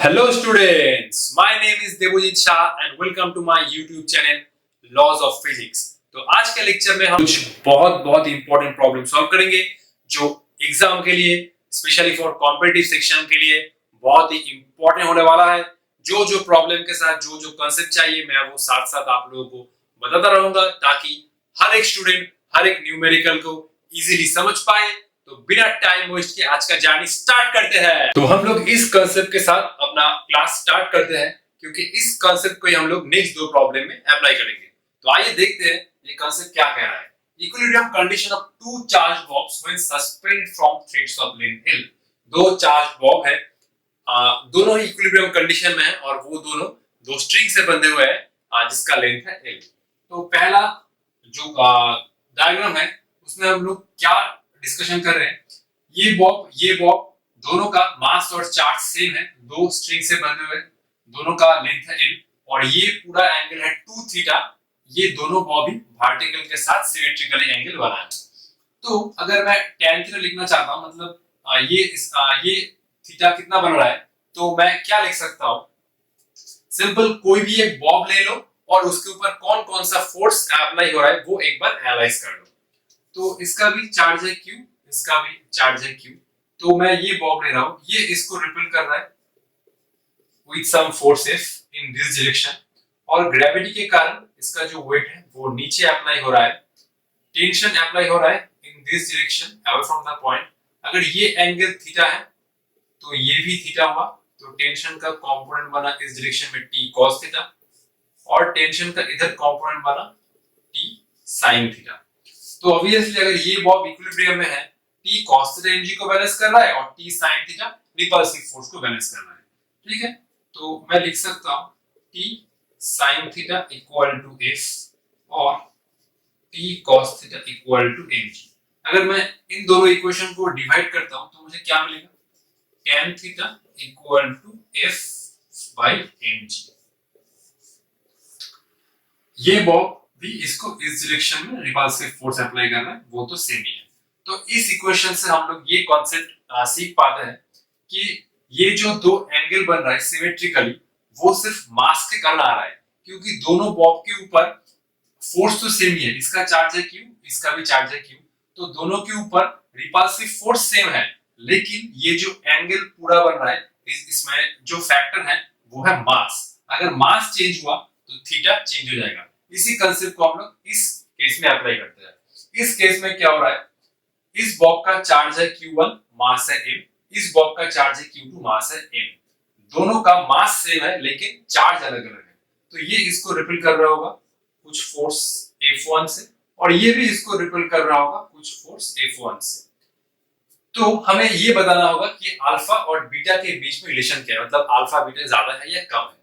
Hello students, my name is Debojit Shah and welcome to my YouTube channel Laws of Physics। तो आज के lecture में हम कुछ बहुत इंपॉर्टेंट प्रॉब्लम सॉल्व करेंगे जो एग्जाम के लिए स्पेशली फॉर कॉम्पिटिटिव सेक्शन के लिए बहुत ही इंपॉर्टेंट होने वाला है। जो प्रॉब्लम के साथ जो कंसेप्ट चाहिए मैं वो साथ साथ आप लोगों को बताता रहूंगा ताकि हर एक स्टूडेंट हर एक न्यूमेरिकल को इजीली समझ पाए। तो बिना टाइम वेस्ट के आज का जर्नी स्टार्ट करते हैं। तो हम लोग इस कंसेप्ट के साथ अपना क्लास स्टार्ट करते हैं क्योंकि इस कंसेप्ट को ही हम लोग नेक्स्ट दो प्रॉब्लम में अप्लाई करेंगे। तो आइए देखते हैं ये कंसेप्ट क्या कह रहा है। Equilibrium condition of two charge bobs when suspend from threads of length L। दो चार्ज बॉब है, दोनों ही इक्विलिब्रियम कंडीशन में है और वो दोनों दो स्ट्रिंग से बंधे हुए हैं जिसका लेंथ है L। तो पहला जो डायग्राम है उसमें हम लोग क्या डिस्कशन कर रहे हैं, ये बॉब दोनों का मास और चार्ज सेम है, दो स्ट्रिंग से बंधे हुए, दोनों का लेंथ है L और ये पूरा एंगल है 2 थीटा। ये दोनों बॉब ही वर्टिकल के साथ सिमेट्रिकली एंगल बना है। तो अगर मैं tan थीटा लिखना चाहता हूं, मतलब ये थीटा कितना बन रहा है, तो मैं क्या लिख सकता हूं, सिंपल कोई भी एक बॉब ले लो और उसके ऊपर कौन कौन सा फोर्स अप्लाई हो रहा है वो एक बार एनालाइज कर लो। तो इसका भी चार्ज है Q, इसका भी चार्ज है Q। तो मैं ये बॉब ले रहा हूं, ये इसको रिपेल कर रहा है with some force F in this direction और ग्रेविटी के कारण इसका जो वेट है वो नीचे अप्लाई हो रहा है, टेंशन अप्लाई हो रहा है इन this direction away from the point. अगर ये एंगल थीटा है तो ये भी थीटा हुआ, तो टेंशन का कंपोनेंट बना इस डायरेक्शन में T cos थीटा और टेंशन का इधर कंपोनेंट बना T sin थीटा। तो ऑब्वियसली अगर ये बॉब इक्विलिब्रियम में है, T cos थीटा mg को बैलेंस कर रहा है और T sin theta repulsive force को बैलेंस कर रहा है। ठीक है, तो मैं लिख सकता हूं T sin theta equal to F और T cos theta equal to mg। अगर मैं इन दोनों इक्वेशन को डिवाइड करता हूं तो मुझे क्या मिलेगा, tan theta equal to F by mg। ये बॉब भी इसको इस डायरेक्शन में रिपल्सिव फोर्स अप्लाई कर रहा है, वो तो सेम ही है। तो इस इक्वेशन से हम लोग ये कॉन्सेप्ट सीख पाते हैं कि ये जो दो एंगल बन रहा है सिमेट्रिकली वो सिर्फ मास के कारण आ रहा है, क्योंकि दोनों बॉब के ऊपर फोर्स तो सेम ही है, इसका चार्ज है Q, इसका भी चार्ज है Q। तो दोनों के ऊपर रिपल्सिव फोर्स सेम है, लेकिन ये जो एंगल पूरा बन रहा है इसमें जो फैक्टर है वो है मास। अगर मास चेंज हुआ तो थीटा चेंज हो जाएगा। इसी कंसेप्ट को हम लोग इस केस में अप्लाई करते हैं। इस केस में क्या हो रहा है, इस बॉब का चार्ज है Q1, मास है M, इस बॉब का चार्ज है Q2, मास है M। दोनों का मास सेम है लेकिन चार्ज अलग अलग है। तो ये इसको रिपेल कर रहा होगा कुछ फोर्स F1 से और ये भी इसको रिपेल कर रहा होगा कुछ फोर्स F1 से। तो हमें ये बताना होगा कि अल्फा और बीटा के बीच में रिलेशन क्या है, मतलब अल्फा बीटा ज्यादा है या कम है।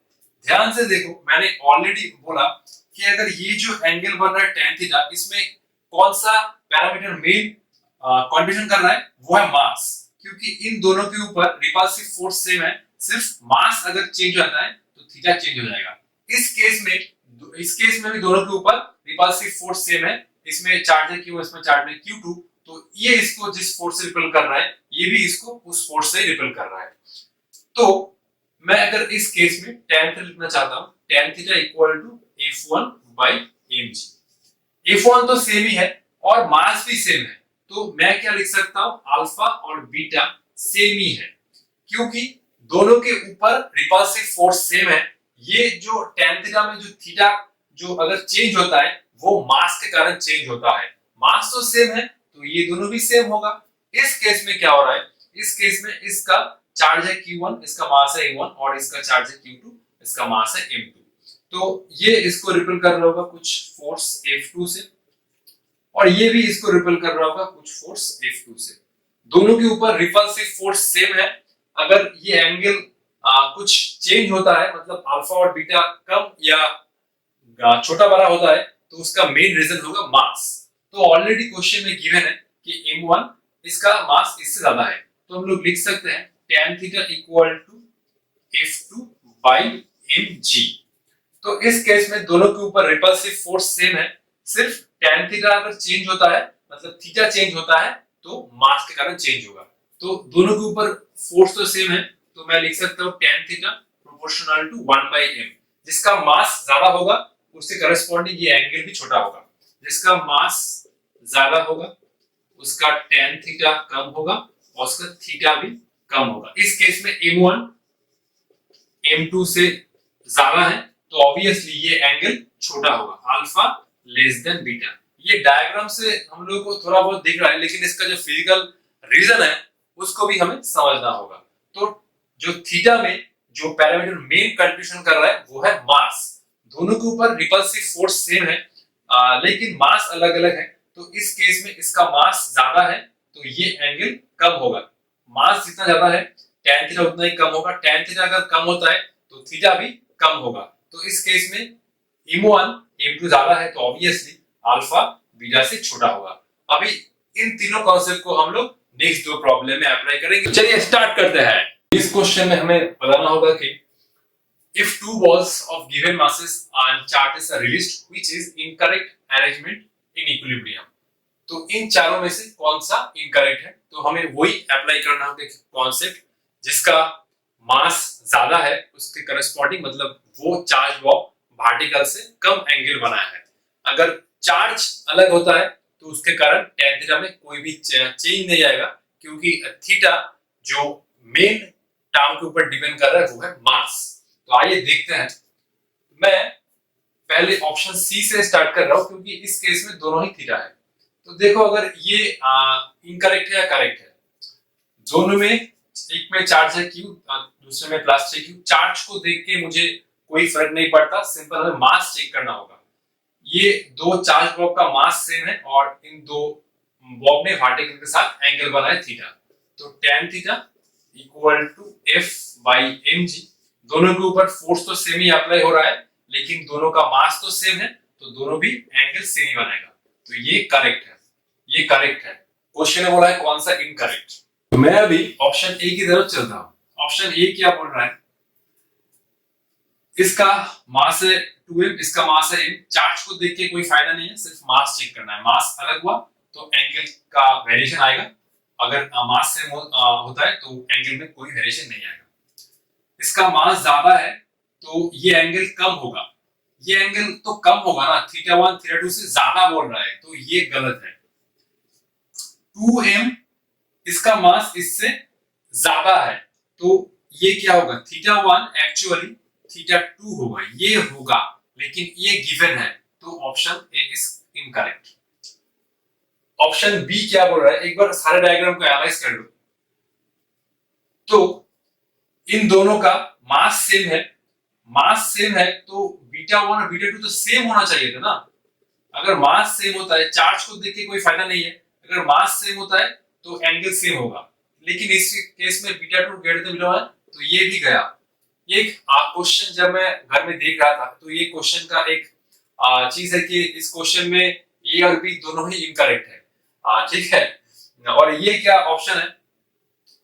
ध्यान से देखो, मैंने ऑलरेडी बोला कि अगर ये जो एंगल बन रहा है tan थीटा, इसमें कौन सा पैरामीटर मेन कंट्रीब्यूशन कर रहा है, वो है मास, क्योंकि इन दोनों के ऊपर रिपल्सिव फोर्स सेम है, सिर्फ मास अगर चेंज हो जाता है तो थीटा चेंज हो जाएगा। इस केस में भी दोनों के ऊपर रिपल्सिव फोर्स सेम है, इसमें चार्ज है Q, इसमें चार्ज है Q2। तो ये इसको जिस फोर्स से रिपेल कर रहा है ये भी इसको उस फोर्स से रिपेल कर रहा है। तो मैं अगर इस केस में tan थीटा लिखना चाहता हूं, tan theta equal to F1 by mg। F1 तो सेम ही है और मास भी सेम है, तो मैं क्या लिख सकता हूं, अल्फा और बीटा सेम ही है, क्योंकि दोनों के ऊपर रिपल्सिव फोर्स सेम है। ये जो tan थीटा में जो थीटा जो अगर चेंज होता है वो मास के कारण चेंज होता है, मास तो सेम है तो ये दोनों भी सेम होगा। इस केस में क्या हो रहा है, इस केस में इसका चार्ज है Q1, इसका मास है A1 और इसका चार्ज है Q2, इसका मास है M2। तो ये इसको रिपेल कर रहा होगा कुछ फोर्स F2 से और ये भी इसको रिपेल कर रहा होगा कुछ फोर्स F2 से। दोनों के ऊपर रिपल्सिव फोर्स सेम है। अगर ये एंगल कुछ चेंज होता है, मतलब अल्फा और बीटा कम या छोटा बड़ा होता है, तो उसका मेन रीजन होगा मास। तो ऑलरेडी क्वेश्चन में गिवन है कि M1 इसका मास इससे ज्यादा है, तो हम लोग लिख सकते हैं tan theta equal to F2 by mg। तो इस केस में दोनों के ऊपर रिपल्सिव फोर्स सेम है, सिर्फ tan थीटा अगर चेंज होता है, मतलब थीटा चेंज होता है तो मास के कारण चेंज होगा। तो दोनों के ऊपर फोर्स तो सेम है, तो मैं लिख सकता हूँ tan theta proportional to 1/m। जिसका मास ज्यादा होगा उसके करस्पॉन्डिंग ये एंगल भी छोटा होगा। जिसका मास ज्यादा होगा उसका tan थीटा कम होगा और उसका थीटा भी कम होगा। इस केस में m1 m2 से ज्यादा है तो ऑब्वियसली ये एंगल छोटा होगा, अल्फा लेस देन बीटा। ये डायग्राम से हम लोगों को थोड़ा बहुत दिख रहा है, लेकिन इसका जो फिजिकल रीजन है उसको भी हमें समझना होगा। तो जो थीटा में जो पैरामीटर मेन कंट्रीब्यूशन कर रहा है वो है मास। दोनों के ऊपर रिपल्सिव फोर्स सेम है, लेकिन मास अलग अलग है। तो इस केस में इसका मास ज्यादा है तो ये एंगल कम होगा। मास जितना ज्यादा है tan थीटा उतना ही कम होगा। tan थीटा अगर कम होता है तो थीटा भी कम होगा। तो इस केस में m1 m2 ज्यादा है तो ऑब्वियसली अल्फा बीटा से छोटा होगा। अभी इन तीनों कॉन्सेप्ट को हम लोग नेक्स्ट दो प्रॉब्लम में अप्लाई करेंगे। चलिए स्टार्ट करते हैं। इस क्वेश्चन में हमें बताना होगा कि if two balls of given masses and charges are released which is incorrect arrangement in equilibrium। तो इन चारों में से कौन सा इनकरेक्ट है, तो हमें वही अप्लाई करना होगा कॉन्सेप्ट। जिसका मास ज्यादा है उसके करस्पॉन्डिंग मतलब वो चार्ज बॉब पार्टिकल से कम एंगल बनाया है। अगर चार्ज अलग होता है तो उसके कारण tan थीटा में कोई भी चेंज नहीं आएगा, क्योंकि थीटा जो मेन टर्म के ऊपर डिपेंड कर रहा है वो है मास। तो आइए देखते हैं। मैं पहले ऑप्शन सी से स्टार्ट कर रहा हूं क्योंकि इस केस में दोनों ही थीटा है। तो देखो अगर ये इनकरेक्ट है या करेक्ट है, दोनों में एक में चार्ज है q, दूसरे में प्लस है q। चार्ज को देख के मुझे कोई फर्क नहीं पड़ता, सिंपल हमें मास चेक करना होगा। ये दो चार्ज बॉब का मास सेम है और इन दो बॉब ने पार्टिकल के साथ एंगल बनाया थीटा। तो tan theta equal to f by mg। दोनों के ऊपर फोर्स तो सेम ही अप्लाई हो रहा है, लेकिन दोनों का मास तो सेम है तो दोनों भी एंगल सेम ही बनाएगा। तो ये करेक्ट है, ये करेक्ट है। क्वेश्चन में बोला है कौन सा इनकरेक्ट। तो मैं अभी ऑप्शन ए की तरफ चलता हूं। ऑप्शन ए क्या बोल रहा है, इसका मास है 2m, इसका मास है m। चार्ज को देख के कोई फायदा नहीं है, सिर्फ मास चेक करना है। मास अलग हुआ तो एंगल का वेरिएशन आएगा, अगर मास सेम होता है तो एंगल में कोई वेरिएशन नहीं आएगा। इसका मास ज्यादा है तो ये एंगल कम होगा। ये एंगल तो कम होगा ना, थीटा 1 थीटा 2 से ज्यादा बोल रहा है तो ये गलत है। 2m इसका मास इससे ज्यादा है तो ये क्या होगा, थीटा 1 एक्चुअली थीटा 2 होगा, ये होगा, लेकिन ये गिवन है तो option A is incorrect. Option B क्या बोल रहा है, एक बार सारे डायग्राम को एनालाइज कर लो। तो इन दोनों का मास सेम है, मास सेम है तो बीटा 1 और बीटा 2 तो सेम होना चाहिए था ना। अगर मास सेम होता है, चार्ज को देख के कोई फायदा नहीं है, अगर मास सेम होता है तो एंगल सेम होगा। लेकिन इस केस में बीटा 2 ग्रेटर देन बीटा 1 तो ये भी गया। एक क्वेश्चन जब मैं घर में देख रहा था तो ये क्वेश्चन का एक चीज है कि इस क्वेश्चन में ए और बी दोनों ही इनकरेक्ट है, ठीक है। और ये क्या ऑप्शन है,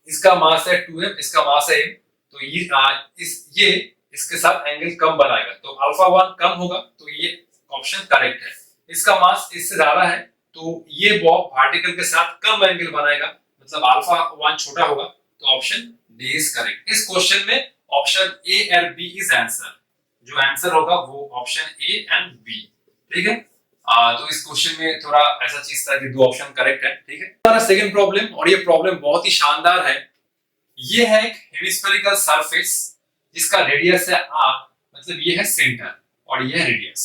इसका मास है 2m, इसका मास है m, तो ये इसके साथ एंगल कम बनाएगा तो अल्फा 1 कम होगा तो ये ऑप्शन करेक्ट है। इसका मास इससे ज्यादा है तो ये बॉब पार्टिकल के साथ कम एंगल बनाएगा, मतलब अल्फा 1 छोटा होगा तो ऑप्शन डी इज करेक्ट। इस क्वेश्चन में ऑप्शन ए और बी इज आंसर। जो आंसर होगा वो ऑप्शन ए एंड बी, ठीक है। तो इस क्वेश्चन में थोड़ा ऐसा चीज था कि दो ऑप्शन करेक्ट है, ठीक है। हमारा सेकंड प्रॉब्लम, और ये प्रॉब्लम बहुत ही शानदार है। ये है एक हेमिस्फेरिकल सरफेस जिसका रेडियस है r, मतलब ये है सेंटर और ये है radius.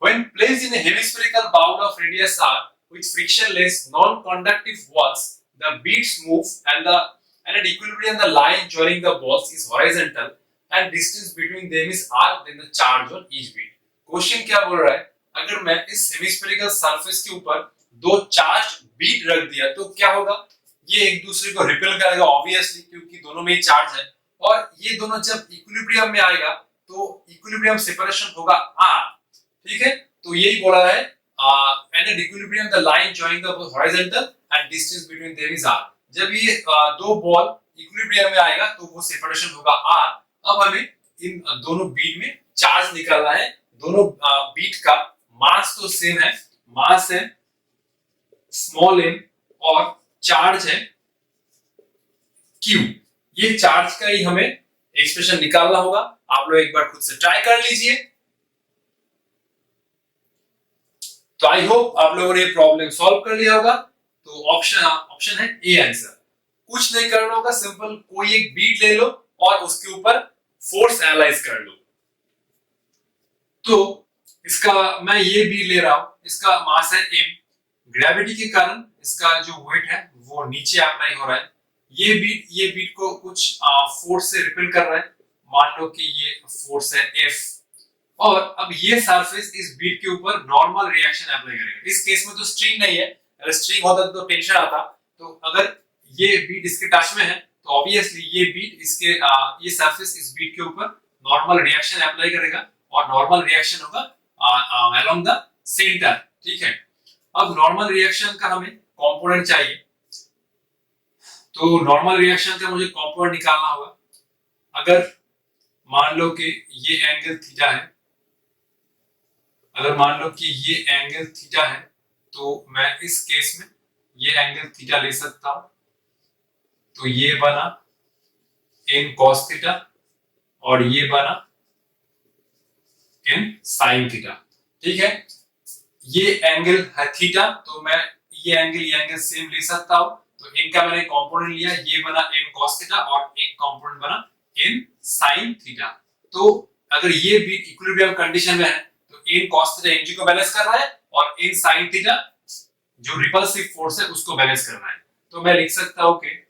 When placed in a hemispherical bowl of radius r with frictionless non-conductive walls, the beads move and at equilibrium the line joining the balls is horizontal and distance between them is r, then the charge on each bead। Question क्या बोल रहा है, अगर मैं इस hemispherical surface के ऊपर दो चार्ज बीट रख दिया तो क्या होगा, ये एक दूसरे को रिपेल करेगा ऑब्वियसली, क्योंकि दोनों में ही चार्ज है। और ये दोनों जब इक्विलिब्रियम में आएगा तो इक्विलिब्रियम सेपरेशन होगा r, ठीक है। तो यही बोला है and at equilibrium the line joining the horizontal and distance between them is r। जब ये दो बॉल इक्विलिब्रियम में आएगा तो वो सेपरेशन होगा r। अब हमें इन दोनों बीट में चार्ज निकालना है। दोनों बीट का मास तो सेम है, मास है स्मॉल m और चार्ज है q। ये चार्ज का ही हमें एक्सप्रेशन निकालना होगा। आप लोग एक बार खुद से ट्राई कर लीजिए। तो आई होप आप लोगों ने प्रॉब्लम सॉल्व कर लिया होगा। तो ऑप्शन है ए आंसर। कुछ नहीं करना होगा, सिंपल कोई एक बीट ले लो और उसके ऊपर फोर्स एनालाइज कर लो। तो इसका मैं ये बीट ले रहा हूं, इसका मास है m, ग्रेविटी के कारण इसका जो वेट है वो नीचे अप्लाई हो रहा है। ये बीट को कुछ फोर्स से रिपेल कर रहा है। मान लो कि ये फोर्स है F, और अब ये सरफेस इस बीट के ऊपर नॉर्मल रिएक्शन अप्लाई करेगा। इस केस में तो स्ट्रिंग नहीं है, अगर स्ट्रिंग होता तो टेंशन आता। तो अगर ये बीट इसके टच में है तो ऑब्वियसली ये बीट इसके ये सरफेस इस बीट के ऊपर नॉर्मल रिएक्शन अप्लाई करेगा और नॉर्मल रिएक्शन होगा अलोंग द सेंटर। ठीक है, अब नॉर्मल रिएक्शन का हमें कंपोनेंट चाहिए, तो नॉर्मल रिएक्शन का मुझे कंपोनेंट निकालना होगा। अगर मान लो कि ये एंगल थीटा है, अगर मान लो कि ये एंगल थीटा है, तो मैं इस केस में ये एंगल थीटा ले सकता हूं। तो ये बना n cos थीटा और ये बना n sin थीटा। ठीक है, ये एंगल है थीटा, तो मैं ये एंगल सेम ले सकता हूं। तो इनका मैंने कंपोनेंट लिया, ये बना n cos थीटा और एक कंपोनेंट बना n sin थीटा। तो अगर ये भी इक्विलिब्रियम कंडीशन में है तो n cos थीटा mg को बैलेंस कर रहा है और n sin थीटा जो रिपल्सिव फोर्स है उसको बैलेंस कर रहा है। तो मैं लिख सकता हूं कि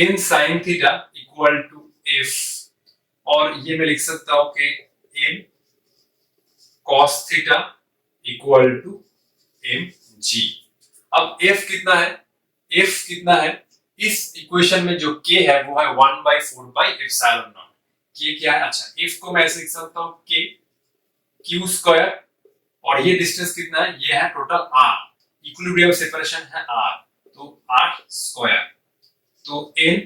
n sin theta equal to f, और ये मैं लिख सकता हूं कि n cos theta equal to mg। अब f कितना है, f कितना है इस इक्वेशन में जो k है वो है 1/4 पाई एप्सिलॉन नॉट। k क्या है, अच्छा f को मैं ऐसे लिख सकता हूं k q स्क्वायर, और ये डिस्टेंस कितना है, ये है टोटल r, इक्विलिब्रियम सेपरेशन है r, तो r स्क्वायर। तो n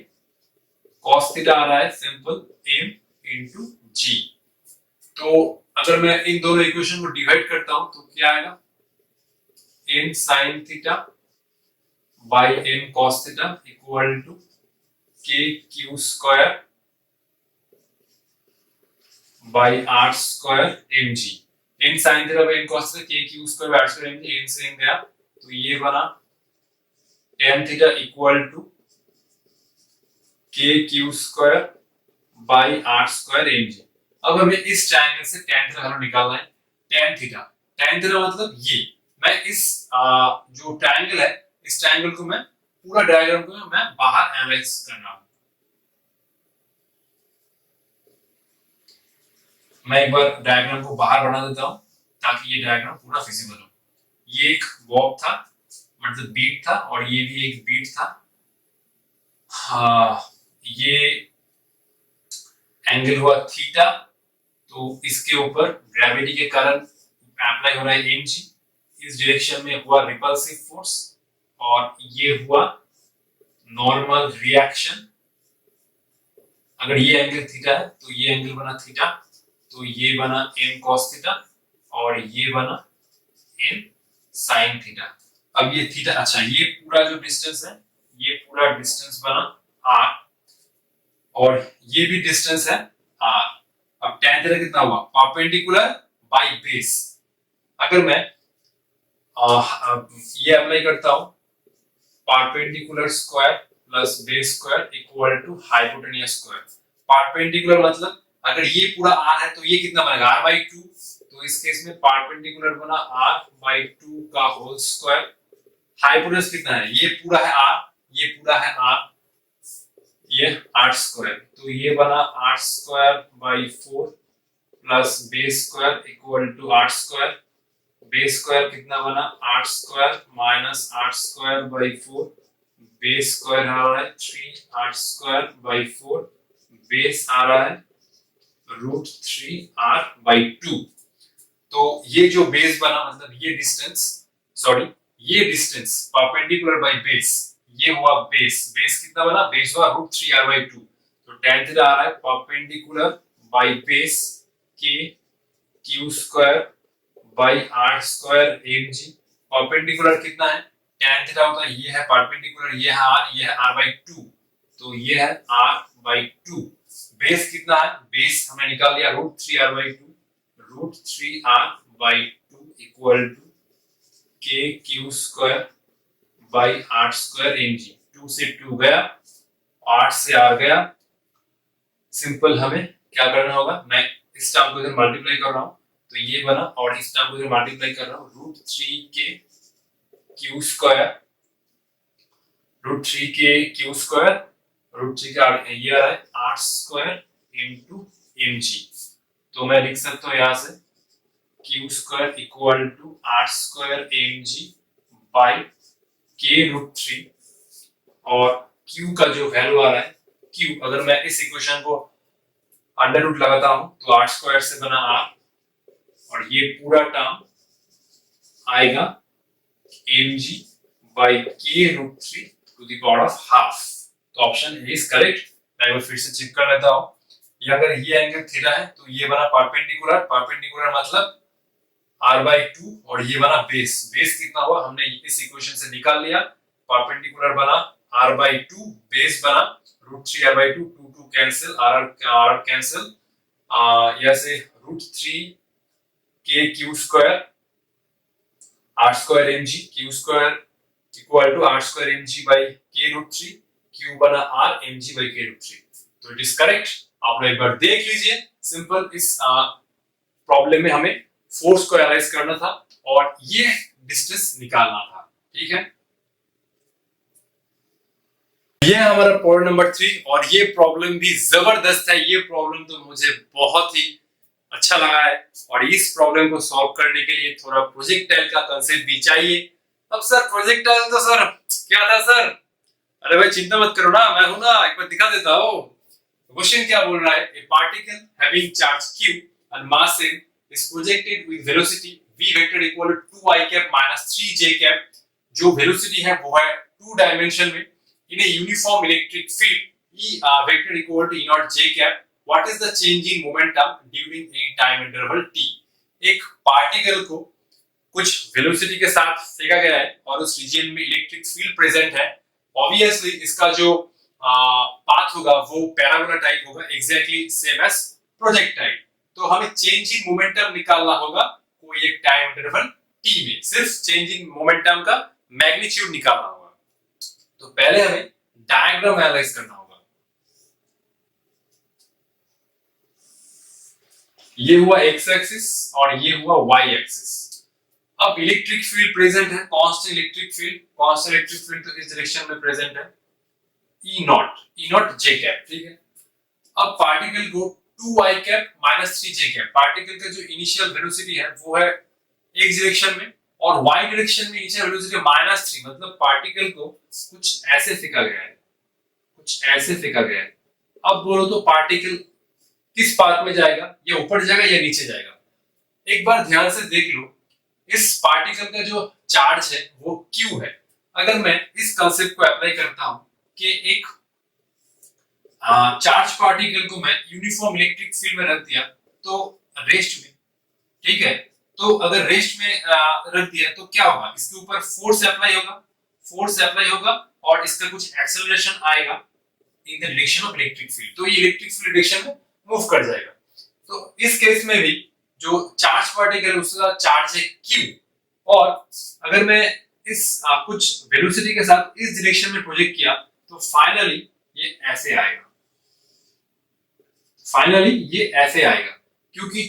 cos थीटा आ रहा है सिंपल m into g। तो अगर मैं इन दोनों इक्वेशन को डिवाइड करता हूं तो क्या आएगा, n sin theta by n cos theta equal to k q square by r square mg। n sin theta by n cos theta k q square by r square mg, n से n गया तो ये बना tan theta equal to k q square by r square mg। अब हमें इस triangle से tan theta value निकालना है। tan थीटा मतलब ये, मैं इस जो ट्रायंगल है इस ट्रायंगल को मैं पूरा डायग्राम को मैं बाहर एनालाइज कर रहा हूं। मैं एक बार डायग्राम को बाहर बना देता हूं ताकि ये डायग्राम पूरा विजिबल हो। ये एक बॉब था, मतलब बीट था, और ये भी एक बीट था। ये एंगल हुआ थीटा, तो इसके ऊपर ग्रेविटी के कारण अप्लाई हो रहा है mg, इस डायरेक्शन में हुआ रिपल्सिव फोर्स, और ये हुआ नॉर्मल रिएक्शन। अगर ये एंगल थीटा है तो ये एंगल बना थीटा, तो ये बना n cos थीटा और ये बना n sin थीटा। अब ये थीटा, अच्छा ये पूरा जो डिस्टेंस है ये पूरा डिस्टेंस बना r, और ये भी डिस्टेंस है r। अब tan थीटा कितना हुआ, परपेंडिकुलर बाय बेस। अगर मैं ये अप्लाई करता हूं, perpendicular square plus base square equal to hypotenuse square. Perpendicular मतलब अगर ये पूरा r है तो ये कितना बनेगा, r/2। तो इस केस में परपेंडिकुलर बना r/2 का होल स्क्वायर। हाइपोटेन्यूज कितना है, ये पूरा है r, ये पूरा है r, ये r स्क्वायर, तो ये बना r square by 4 plus base square equal to r square. Base square कितना बना, r square minus r square by 4, base square आ रहा है 3r स्क्वायर बाय 4, बेस आ रहा है √3r/2। तो ये जो बेस बना मतलब ये डिस्टेंस, सॉरी ये डिस्टेंस परपेंडिकुलर बाय बेस, ये हुआ बेस। बेस कितना बना, बेस हुआ √3r/2। तो tan थीटा आ रहा है perpendicular by base k q square by r square mg। Perpendicular कितना है, tan थीटा होता है, ये है परपेंडिकुलर, ये है r, ये है r/2, तो ये है r/2। बेस कितना है, बेस हमने निकाल लिया √3r/2, √3r/2 equal to kq² by r² mg। 2 से 2 गया, 8 से r गया। सिंपल हमें क्या करना होगा, मैं इस टर्म को इधर मल्टीप्लाई कर रहा हूं तो ये बना, और इस टर्म को इधर मल्टीप्लाई कर रहा हूं, √3k², √3 का ये आ रहा है r² into mg। तो मैं लिख सकता हूं यहां से q² equal to r² mg by k√3, और q का जो वैल्यू आ रहा है q, अगर मैं इस इक्वेशन को अंडर रूट लगाता हूं तो r² से बना r, और ये पूरा टर्म आएगा mg by k√3 to the power of half. तो ऑप्शन ए इज करेक्ट। मैं एक बार फिर से चेक कर लेता हूं, ये अगर ये एंगल थीटा है तो ये बना परपेंडिकुलर, परपेंडिकुलर मतलब r/2, और ये बना बेस, बेस कितना हुआ हमने इस इक्वेशन से निकाल लिया, परपेंडिकुलर बना r/2, बेस बना √3r/2, 2 2 कैंसिल, r कैंसिल, यहां से √3kq² r² mg, q² equal to r² mg by k√3, q बना r, mg बाई k√3। तो इट इज करेक्ट। आप लोग एक बार देख लीजिए, सिंपल इस प्रॉब्लम में हमें फोर्स को एनालाइज करना था और ये डिस्टेंस निकालना था, ठीक है। ये है हमारा प्रॉब्लम नंबर 3, और ये प्रॉब्लम भी जबरदस्त है। ये प्रॉब्लम तो मुझे बहुत ही अच्छा लगा है, और इस प्रॉब्लम को सॉल्व करने के लिए थोड़ा प्रोजेक्टाइल का कंसेप्ट भी चाहिए। अब सर प्रोजेक्टाइल तो सर क्या था सर? अरे भाई चिंता मत करो ना, मैं हूं ना, एक बार दिखा देता हूं। क्वेश्चन क्या बोल रहा है, ए particle having charge q and mass m is projected with velocity v vector equal to 2i cap minus 3j cap। जो वेलोसिटी है वो है 2 डायमेंशन में in a uniform electric field e vector equal to e naught j cap। what is the change in momentum during a time interval t। एक particle को कुछ velocity के साथ फेंका गया है और उस रीजन में इलेक्ट्रिक फील्ड प्रेजेंट है। ऑब्वियसली इसका जो पाथ होगा वो पैराबोला टाइप होगा, एग्जैक्टली सेम एज प्रोजेक्टाइल। तो हमें चेंज इन मोमेंटम निकालना होगा कोई एक टाइम इंटरवल t में, सिर्फ चेंज इन मोमेंटम का मैग्नीट्यूड निकालना होगा। तो पहले हमें डायग्राम एनालाइज करना होगा। ये हुआ x एक्सिस और ये हुआ y एक्सिस। अब इलेक्ट्रिक फील्ड प्रेजेंट है, constant electric field, constant electric field तो इस डायरेक्शन में प्रेजेंट है, E नॉट J कैप, ठीक है। अब पार्टिकल को 2i cap minus 3j cap, particle का जो इनिशियल वेलोसिटी है वो है x डायरेक्शन में, और y डायरेक्शन में इनिशियल वेलोसिटी -3, मतलब पार्टिकल को कुछ ऐसे फेंका गया है, कुछ ऐसे फेंका गया है। अब बोलो तो पार्टिकल किस पाथ में जाएगा, या ऊपर जाएगा या नीचे जाएगा? एक बार ध्यान से देख लो, इस पार्टिकल का जो चार्ज है वो q है। अगर मैं इस कांसेप्ट को अप्लाई करता हूं कि एक चार्ज पार्टिकल को मैं यूनिफॉर्म इलेक्ट्रिक फील्ड में रख दिया तो रेस्ट में, ठीक है, तो अगर रेस्ट में रख दिया तो क्या होगा, इसके ऊपर फोर्स अप्लाई होगा, फोर्स अप्लाई होगा और इसका कुछ एक्सेलरेशन आएगा in the direction of electric field, तो ये इलेक्ट्रिक फील्ड डायरेक्शन में मूव कर जाएगा। तो इस केस में भी जो चार्ज पार्टिकल है उसका चार्ज है q, और अगर मैं इस कुछ वेलोसिटी के साथ इस डायरेक्शन में प्रोजेक्ट किया तो फाइनली ये ऐसे आएगा, फाइनली ये ऐसे आएगा, क्योंकि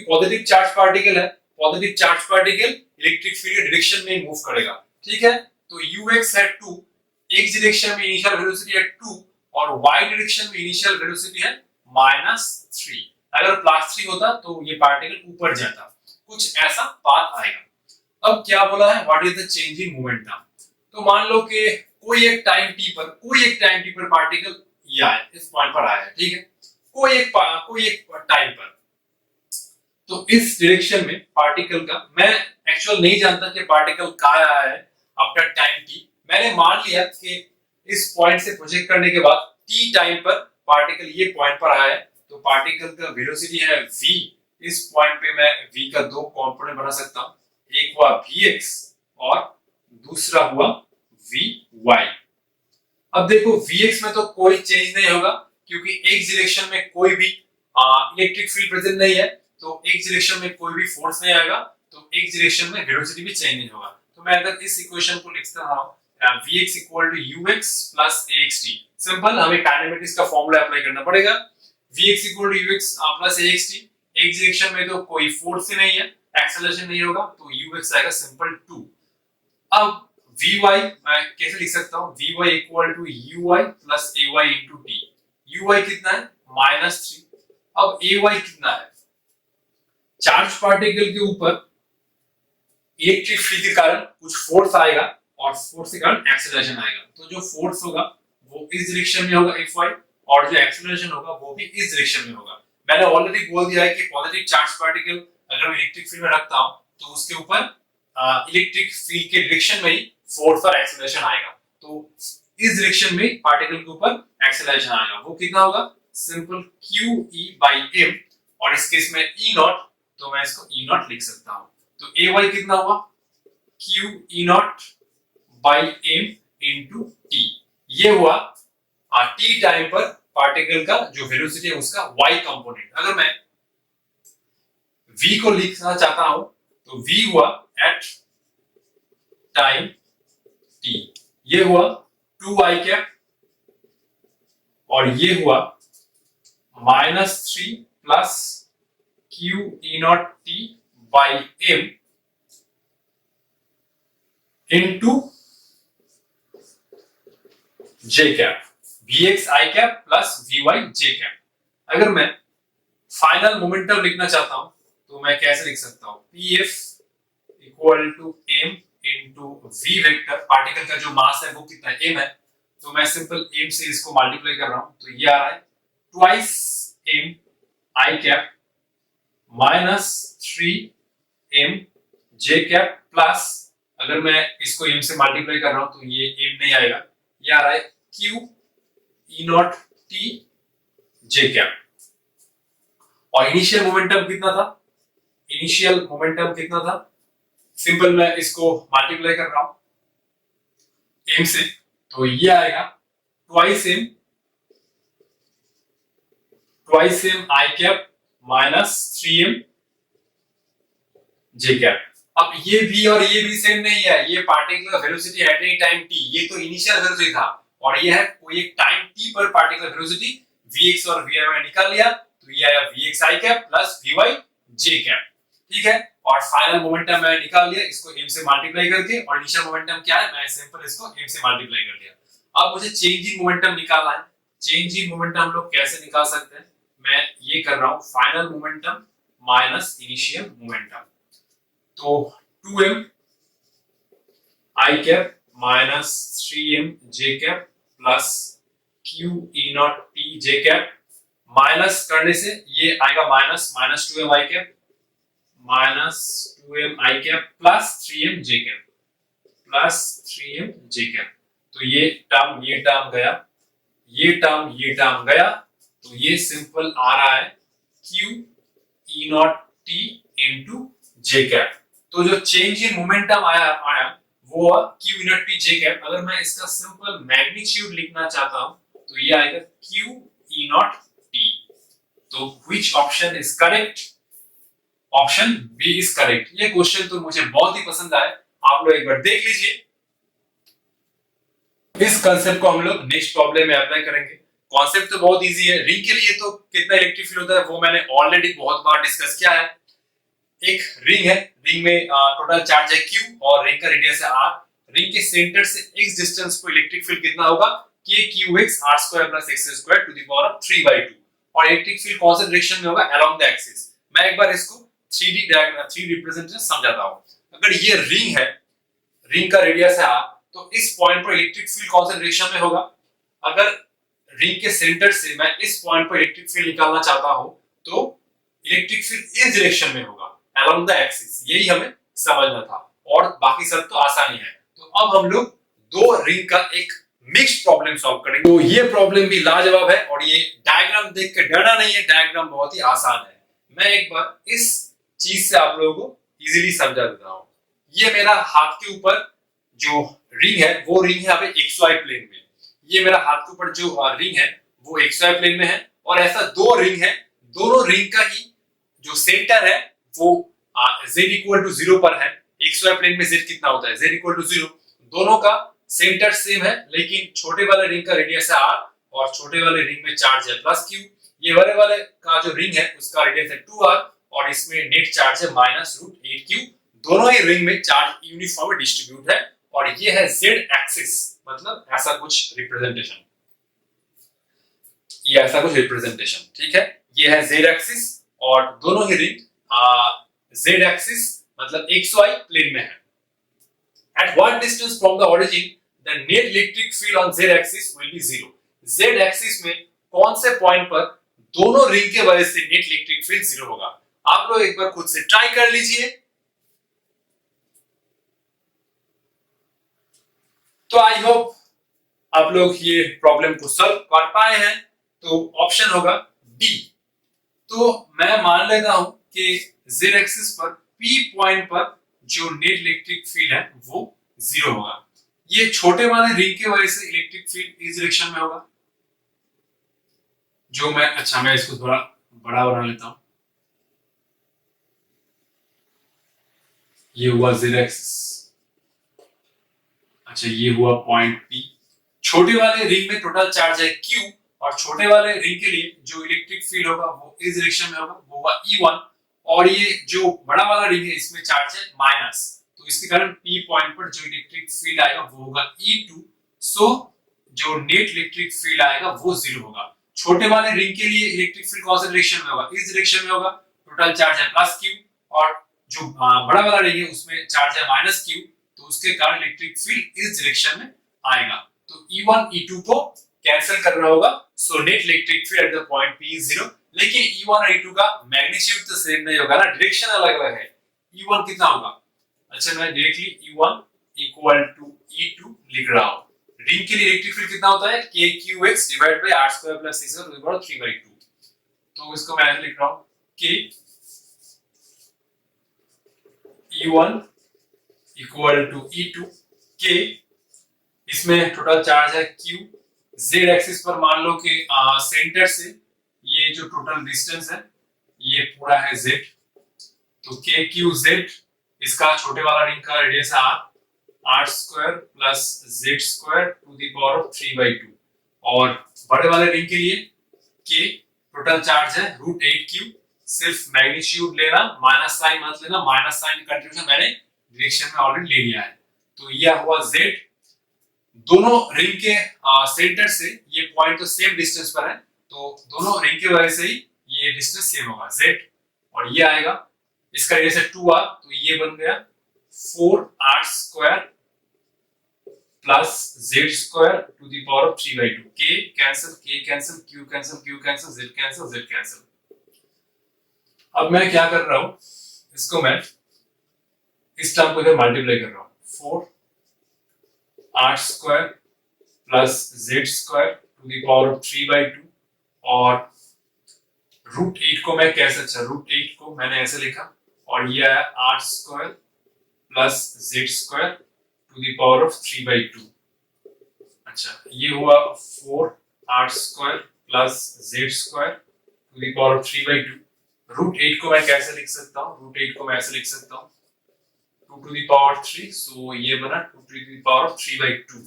पॉजिटिव चार्ज पार्टिकल है, positive charge particle electric field के डायरेक्शन में मूव करेगा, ठीक है। तो ux है 2, x डायरेक्शन में इनिशियल वेलोसिटी है 2 और y डायरेक्शन में इनिशियल वेलोसिटी है -3। अगर +3 होता तो ये पार्टिकल ऊपर जाता, कुछ ऐसा पाथ आएगा। अब क्या बोला है, what is the change in momentum. तो मान लो कि कोई एक टाइम t पर पार्टिकल ये आया, इस पॉइंट पर आया है, ठीक है, कोई एक टाइम पर। तो इस डायरेक्शन में पार्टिकल का, मैं एक्चुअल नहीं जानता कि पार्टिकल कहाँ आया है आफ्टर टाइम t, मैंने मान लिया कि इस पॉइंट से प्रोजेक्ट करने के बाद t टाइम पर पार्टिकल ये पॉइंट पर आया है, तो पार्टिकल का वेलोसिटी है v। इस पॉइंट पे मैं v का दो कंपोनेंट बना सकता हूं, एक हुआ vx और दूसरा हुआ वी वाई। अब देखो Vx में तो कोई चेंज नहीं होगा क्योंकि एक डायरेक्शन में कोई भी इलेक्ट्रिक फील्ड प्रेजेंट नहीं है, तो एक डायरेक्शन में कोई भी फोर्स नहीं आएगा, तो एक डायरेक्शन में वेलोसिटी भी चेंज नहीं होगा। तो मैं अगर इस इक्वेशन को लिखता हूं Vx equal to ux plus axt, simple, हमें काइनेमेटिक्स का फॉर्मूला अप्लाई करना पड़ेगा। Vx equal to ux plus axt, एक डायरेक्शन में तो कोई फोर्स ही नहीं है, एक्सेलरेशन नहीं होगा, तो ux आएगा सिंपल 2। अब Vy मैं कैसे लिख सकता हूँ, Vy equal to uy plus ay into T. uy कितना है -3। अब ay कितना है, चार्ज पार्टिकल के ऊपर इलेक्ट्रिक फील्ड के कारण कुछ फोर्स आएगा और फोर्स के कारण एक्सेलरेशन आएगा। तो जो फोर्स होगा वो इस डायरेक्शन में होगा Fy, और जो एक्सेलरेशन होगा वो भी इस डायरेक्शन में होगा। मैंने ऑलरेडी बोल दिया है कि पॉजिटिव चार्ज पार्टिकल अगर मैं इलेक्ट्रिक फील्ड में रखता हूं तो उसके ऊपर इलेक्ट्रिक फील्ड के डायरेक्शन में ही फोर्स और एक्सेलरेशन आएगा। तो इस डायरेक्शन में पार्टिकल के ऊपर एक्सेलरेशन आएगा, वो कितना होगा, सिंपल QE/m, और इस केस में E नॉट, तो मैं इसको E नॉट लिख सकता हूं। तो AY कितना हुआ, QE0/m इंटू टी। ये हुआ टी टाइम पर पार्टिकल का जो वेलोसिटी है उसका y कंपोनेंट। अगर मैं v को लिखना चाहता हूं तो v हुआ एट टाइम t, ये हुआ 2y कैप, और ये हुआ -3 plus QE0t/m into j cap, Vx I cap plus Vy j cap. अगर मैं फाइनल मोमेंटम लिखना चाहता हूं तो मैं कैसे लिख सकता हूं, Pf equal to m into v vector, particle का जो मास है वो कितना है, m है, तो मैं सिंपल m से इसको मल्टीप्लाई कर रहा हूं, तो ये आ रहा है twice m I cap minus 3m j cap plus, अगर मैं इसको m से मल्टीप्लाई कर रहा हूं तो ये m नहीं आएगा, ये आ रहा है QE0t j कैप। और इनिशियल मोमेंटम कितना था, इनिशियल मोमेंटम कितना था, सिंपल मैं इसको मल्टीप्लाई कर रहा हूं m से, तो ये आएगा twice m I cap minus 3m j cap. अब ये भी और ये भी सेम नहीं है, ये पार्टिकल का velocity at any time t, ये तो इनिशियल वेलोसिटी था, और ये है कोई एक टाइम t पर पार्टिकल वेलोसिटी Vx और Vy मैंने निकाल लिया, तो ये आया Vx I cap plus Vy j cap, ठीक है। और फाइनल मोमेंटम मैंने निकाल लिया इसको m से मल्टीप्लाई करके, और इनिशियल मोमेंटम क्या है, मैं सिंपल इसको m से मल्टीप्लाई कर लिया। अब मुझे चेंज इन मोमेंटम निकालना है। चेंज इन मोमेंटम हम लोग कैसे निकाल सकते हैं, मैं ये कर रहा हूं final momentum minus initial momentum, तो 2m I cap minus 3m j cap plus QE0t j cap, minus करने से ये आएगा minus 2m I cap minus 2m I cap plus 3m j cap plus 3m j cap, तो ये term गया, ये term गया, तो ये सिंपल आ रहा है QE0t इंटू j कैप। तो जो चेंज इन मोमेंटम आया वो QE0t j कैप। अगर मैं इसका सिंपल मैग्नीट्यूड लिखना चाहता हूं तो ये आएगा QE0t। तो which option is correct, option B is correct. ये क्वेश्चन तो मुझे बहुत ही पसंद आया, आप लोग एक बार देख लीजिए। इस कांसेप्ट को हम लोग नेक्स्ट प्रॉब्लम में अप्लाई करेंगे। कॉन्सेप्ट तो बहुत इजी है। रिंग के लिए तो कितना इलेक्ट्रिक फील्ड होता है वो मैंने ऑलरेडी बहुत बार डिस्कस किया है। एक रिंग है, रिंग में टोटल चार्ज है Q और रिंग का रेडियस है R। रिंग के सेंटर से x डिस्टेंस पर इलेक्ट्रिक फील्ड कितना होगा, KQx r² + x² to the power of 3/2, और इलेक्ट्रिक फील्ड कौन से डायरेक्शन में होगा, अलोंग द एक्सिस। मैं एक बार इसको 3D डायग्राम 3 रिप्रेजेंटेशन समझाता हूं। अगर ये रिंग है, रिंग का रेडियस है R, तो इस पॉइंट पर इलेक्ट्रिक फील्ड कौन से डायरेक्शन में होगा। अगर रिंग के सेंटर से मैं इस पॉइंट पर इलेक्ट्रिक फील्ड निकालना चाहता हूं तो इलेक्ट्रिक फील्ड इस डायरेक्शन में होगा, अलोंग द एक्सिस। यही हमें समझना था, और बाकी सब तो आसानी है। तो अब हम लोग दो रिंग का एक मिक्स्ड प्रॉब्लम सॉल्व करेंगे। तो ये प्रॉब्लम भी लाजवाब है, और ये डायग्राम देख के डरना नहीं है, डायग्राम बहुत ही आसान है। मैं एक बार इस चीज से आप लोगों को इजीली समझा देता हूं। ये मेरा हाथ के ऊपर जो रिंग है वो रिंग है अभी एक्स वाई प्लेन में। ये मेरा हाथ के ऊपर जो रिंग है वो एक्स वाई प्लेन में है, और ऐसा दो रिंग है, दोनों रिंग का ही जो सेंटर है वो z इक्वल टू 0 पर है। एक्स वाई प्लेन में z कितना होता है, z इक्वल टू 0। दोनों का सेंटर सेम है, लेकिन छोटे वाले रिंग का रेडियस है r और छोटे वाले रिंग में चार्ज है प्लस q। ये बड़े वाले का जो रिंग है उसका रेडियस है 2r और इसमें नेट चार्ज है माइनस रूट 8q। दोनों ही रिंग में चार्ज यूनिफॉर्म डिस्ट्रीब्यूट है, और ये है z एक्सिस, मतलब ऐसा कुछ रिप्रेजेंटेशन, ये ऐसा कुछ रिप्रेजेंटेशन, ठीक है। ये है z एक्सिस और दोनों ही रिंग z एक्सिस मतलब xy प्लेन में है। At what distance from the origin the net electric field on z axis will be 0? z axis में कौन से पॉइंट पर दोनों रिंग के वजह से नेट इलेक्ट्रिक फील्ड 0 होगा? आप लोग एक बार खुद से ट्राई कर लीजिए। तो आई होप आप लोग ये प्रॉब्लम को सॉल्व कर पाए हैं। तो ऑप्शन होगा डी। तो मैं मान लेता हूं कि z एक्सिस पर p पॉइंट पर जो नेट इलेक्ट्रिक फील्ड है वो 0 होगा। ये छोटे वाले रिंग के वजह से इलेक्ट्रिक फील्ड इस डायरेक्शन में होगा, जो मैं इसको थोड़ा बड़ा बना लेता हूं। ये हुआ z एक्सिस, अच्छा ये हुआ पॉइंट p। छोटे वाले रिंग में टोटल चार्ज है q, और छोटे वाले रिंग के लिए जो इलेक्ट्रिक फील्ड होगा वो इस डायरेक्शन में होगा, वो होगा E1। और ये जो बड़ा वाला रिंग है इसमें चार्ज है माइनस, तो इसके कारण P पॉइंट पर जो इलेक्ट्रिक फील्ड आएगा वो होगा E2। सो जो नेट इलेक्ट्रिक फील्ड आएगा वो 0 होगा। छोटे वाले रिंग के लिए इलेक्ट्रिक फील्ड कौन सा डायरेक्शन में होगा, इस डायरेक्शन में होगा, टोटल चार्ज है प्लस q। और जो बड़ा वाला रिंग है उसमें चार्ज है माइनस q, तो उसके कारण इलेक्ट्रिक फील्ड इस डायरेक्शन में आएगा। तो E1 E2 को कैंसिल करना होगा, so net electric field at the point P is 0। लेकिन E1 और E2 का मैग्नीट्यूड तो सेम नहीं होगा ना, डायरेक्शन अलग अलग है। E1 कितना होगा, अच्छा मैं directly E1 equal to E2 लिख रहा हूं। रिंग के लिए इलेक्ट्रिक फील्ड कितना होता है, kqx divide by r square plus 6 to the power 3/2। तो इसको मैं ऐसे लिख रहा हूं k E1 equal to E2 k, इसमें टोटल चार्ज है q। z एक्सिस पर मान लो कि सेंटर से ये जो टोटल डिस्टेंस है ये पूरा है z, तो k q z, इसका छोटे वाला रिंग का रेडियस है r square plus z square to the power of 3/2। और बड़े वाले रिंग के लिए k टोटल चार्ज है रूट 8q। सिर्फ मैग्नीट्यूड लेना, माइनस साइन मत लेना, माइनस साइन कंट्रीब्यूशन मैंने डायरेक्शन में ऑलरेडी ले लिया है। तो यह हुआ z। दोनों रिंग के सेंटर से ये पॉइंट तो सेम डिस्टेंस पर है, तो दोनों रिंग की वजह से ही ये डिस्टेंस सेम होगा z। और ये आएगा, इसका रेडियस है 2r, तो ये बन गया 4r square plus z square to the power of 3/2। k cancel, q cancel, z cancel. अब मैं क्या कर रहा हूं, इसको मैं इस टर्म को इधर मल्टीप्लाई कर रहा हूं, 4r square plus z square to the power of 3/2। और रूट 8 को मैं कैसे, अच्छा रूट 8 को मैंने ऐसे लिखा, और ये आया r square plus z square to the power of 3/2। अच्छा ये हुआ 4r square plus z square to the power of 3/2। Root 8 को मैं कैसे लिख सकता हूँ, रूट 8 को मैं ऐसे लिख सकता हूँ 2 to the power 3, so ये बना 2 to the power of 3/2।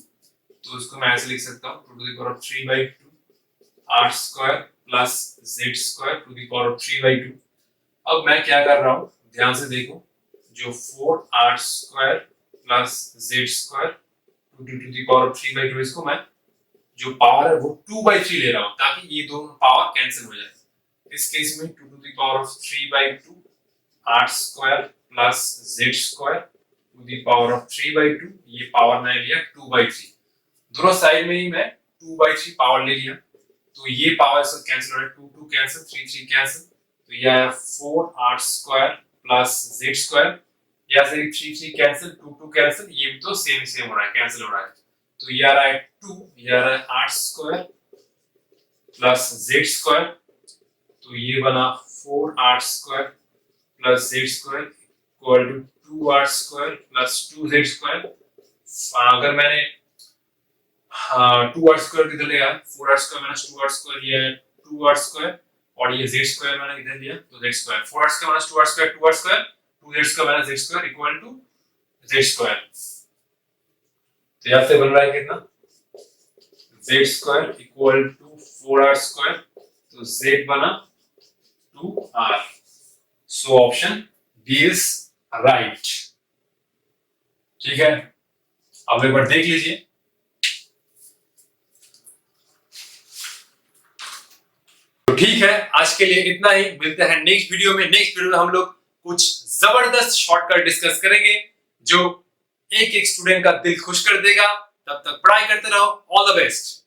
तो इसको मैं ऐसे लिख सकता हूँ 2 to the power of 3/2 r square plus z square to the power of 3/2। अब मैं क्या कर रहा हूँ, ध्यान से देखो, जो 4r square plus z square to the power of 3/2, इसको मैं जो पावर है वो 2/3 ले रहा हूँ, ताकि ये दोनों पावर कैंसिल हो जाए। इस केस में 2 to the power of 3/2 r square plus z square to the power of 3/2, ये पावर मैंने लिया 2/3। दोनों साइड में ही मैं 2/3 पावर ले लिया, तो ये पावर से कैंसिल हो रहा है, 2 कैंसिल, 3 कैंसिल, तो ये आया 4r square plus z square, यहाँ से 3 कैंसिल, 2 कैंसिल, ये भी तो सेम हो रहा है, कैंसिल हो रहा है, तो ये आ रहा है 2, ये आ रहा है r square plus z square, तो ये बना 4r square plus z square equal to 2r square plus 2z square. अगर मैंने 2r² इधर लिया, 4r² माइनस 2r² ये 2r² और ये z² मैंने इधर लिया तो z², 4r² minus 2r² 2r², 2z² minus z² equal to z²। तो यहाँ से बन रहा है कितना, z² इक्वल टू 4r², तो z बना 2r। So option D is right. ठीक है, अब एक बार देख लीजिए। तो ठीक है, आज के लिए इतना ही। मिलते हैं नेक्स्ट वीडियो में। नेक्स्ट वीडियो में हम लोग कुछ जबरदस्त शॉर्टकट डिस्कस करेंगे जो एक एक स्टूडेंट का दिल खुश कर देगा। तब तक पढ़ाई करते रहो। All the best.